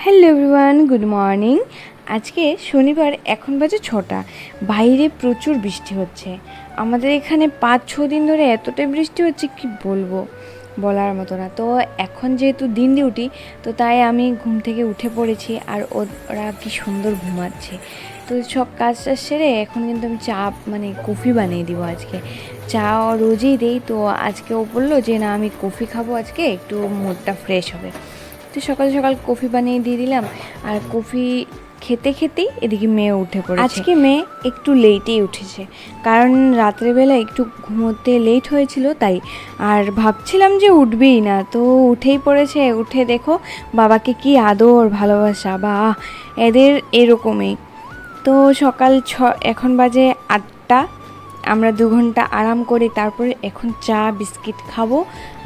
Hello everyone, good morning. আজকে শনিবার, এখন বাজে 6টা। বাইরে প্রচুর বৃষ্টি হচ্ছে। আমাদের এখানে 5-6 দিন ধরে এতটাই বৃষ্টি হচ্ছে কি বলবো, বলার মতো না। তো এখন যেহেতু দিন ডিউটি, তো তাই আমি ঘুম থেকে উঠে পড়েছি আর ওরা কি সুন্দর ঘুমাচ্ছে। তো সব কাজ টাজ সেরে এখন কিন্তু আমি চা কফি বানিয়ে দিব। আজকে চা রোজই দেই, তো আজকে ও বললো যে না আমি কফি খাবো, আজকে একটু মুডটা ফ্রেশ হবে। তো সকাল সকাল কফি বানিয়ে দিয়ে দিলাম। আর কফি খেতে খেতেই এদিকে মেয়ে উঠে পড়ে। আজকে মেয়ে একটু লেটেই উঠেছে, কারণ রাত্রেবেলা একটু ঘুমোতে লেট হয়েছিল তাই। আর ভাবছিলাম যে উঠবেই না, তো উঠেই পড়েছে। উঠে দেখো বাবাকে কি আদর ভালোবাসা, বা এদের এরকমই। তো সকাল এখন বাজে 8টা। আমরা 2 ঘন্টা আরাম করি, তারপরে এখন চা বিস্কিট খাবো।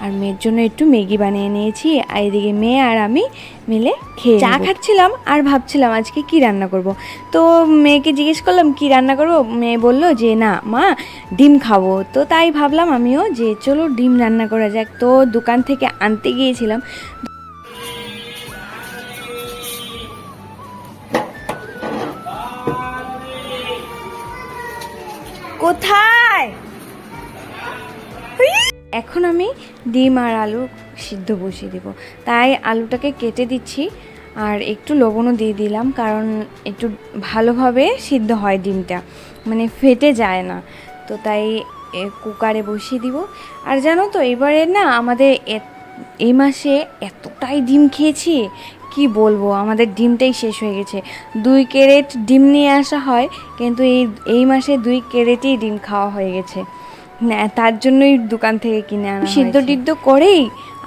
আর মেয়ের জন্য একটু ম্যাগি বানিয়ে নিয়েছি, আর এদিকে মেয়ে আর আমি মিলে খেয়ে চা খাচ্ছিলাম আর ভাবছিলাম আজকে কি রান্না করব। তো মেয়েকে জিজ্ঞেস করলাম কি রান্না করব, মেয়ে বলল যে না মা ডিম খাবো। তো তাই ভাবলাম আমিও যে চলো ডিম রান্না করা যাক। তো দোকান থেকে আনতে গিয়েছিলাম। কোথায়? এখন আমি ডিম আর আলু সিদ্ধ বসিয়ে দেব, তাই আলুটাকে কেটে দিচ্ছি আর একটু লবণও দিয়ে দিলাম, কারণ একটু ভালোভাবে সিদ্ধ হয় ডিমটা, ফেটে যায় না। তো তাই কুকারে বসিয়ে দিব। আর জানো তো এবারে না আমাদের এই মাসে এতটাই ডিম খেয়েছি কি বলবো, আমাদের ডিমটাই শেষ হয়ে গেছে। 2 ক্যারেট ডিম নিয়ে আসা হয়, কিন্তু এই মাসে 2 ক্যারেটই ডিম খাওয়া হয়ে গেছে। না, তার জন্যই দোকান থেকে কিনে আনা। সিদ্ধ টিদ্ধ করেই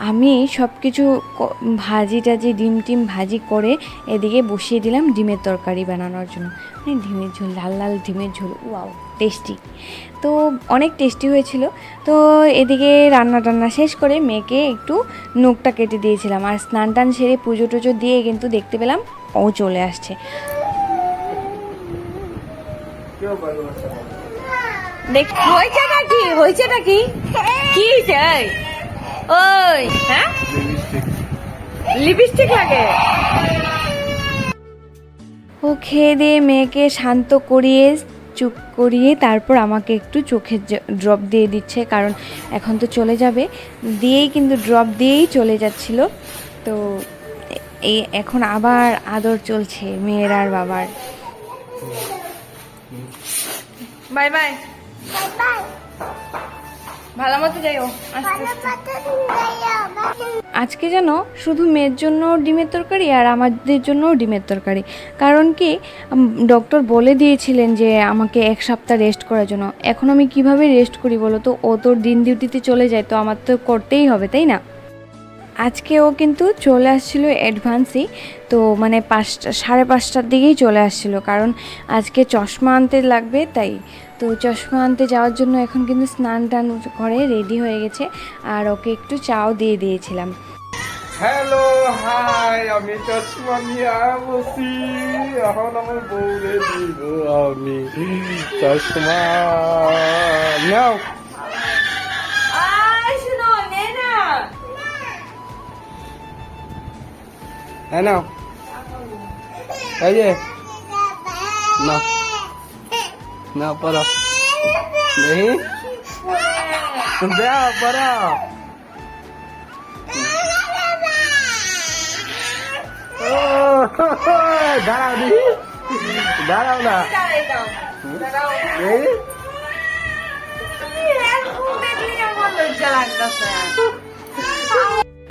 আমি সব কিছু ভাজি টাজি ডিম ভাজি করে এদিকে বসিয়ে দিলাম ডিমের তরকারি বানানোর জন্য। ডিমের ঝোল, লাল লাল ডিমের ঝোল, ওয়াও টেস্টি। তো অনেক টেস্টি হয়েছিল। তো এদিকে রান্না টান্না শেষ করে মেয়েকে একটু নখটা কেটে দিয়েছিলাম, আর স্নান টান সেরে পুজো টুজো দিয়ে কিন্তু দেখতে পেলাম ও চলে আসছে। হয়েছে নাকি কি চাই? ওই হ্যাঁ লিপস্টিক লাগে। ও খেয়ে দিয়ে মেয়েকে শান্ত করিয়ে চুপ করিয়ে তারপর আমাকে একটু চোখের ড্রপ দিয়ে দিচ্ছে, কারণ এখন তো চলে যাবে। দিয়েই কিন্তু ড্রপ দিয়েই চলে যাচ্ছিল। তো এই এখন আবার আদর চলছে মেয়ের আর বাবার। বাই বাই, ভালো মতো যাইও। আজকে যেন শুধু মেয়ের জন্য ডিমের তরকারি আর আমাদের জন্য ডিমের তরকারি, কারণ কি ডক্টর বলে দিয়েছিলেন যে আমাকে 1 সপ্তাহ রেস্ট করার জন্য। এখন আমি কিভাবে রেস্ট করি বলো তো? ও তোর দিন ডিউটিতে চলে যায়, তো আমার তো করতেই হবে, তাই না? আজকে ও কিন্তু চলে আসছিল অ্যাডভান্সই, তো 5টা 5:30টার দিকেই চলে আসছিল, কারণ আজকে চশমা আনতে লাগবে তাই। তো চশমা আনতে যাওয়ার জন্য এখন কিন্তু স্নান টান করে রেডি হয়ে গেছে, আর ওকে একটু চাও দিয়ে দিয়েছিলাম। হ্যালো হাই, আমি চশমা নিয়ে বসি, এখন আমার বউরে দিব আমি চশমা। নাও হ্যাঁ নাও, এই যে নাও নাও পড়ো, দেখি দাও পড়ো। দাঁড়াও দি, দাঁড়াও না,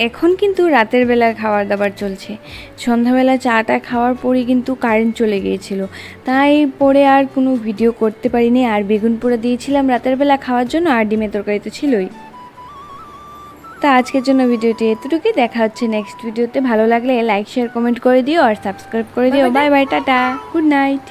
এখন কিন্তু রাতের বেলা খাবার দাবার চলছে। সন্ধ্যাবেলা চাটা খাওয়ার পরই কিন্তু কারেন্ট চলে গিয়েছিল, তাই পরে আর কোনো ভিডিও করতে পারিনি। আর বেগুন পোড়া দিয়েছিলাম রাতের বেলা খাওয়ার জন্য, আর ডিমের তরকারি তো ছিলই। তা আজকের জন্য ভিডিওটি এতটুকুই। দেখা হচ্ছে নেক্সট ভিডিওতে। ভালো লাগলে লাইক শেয়ার কমেন্ট করে দিও আর সাবস্ক্রাইব করে দিও। Bye bye, tata, good night.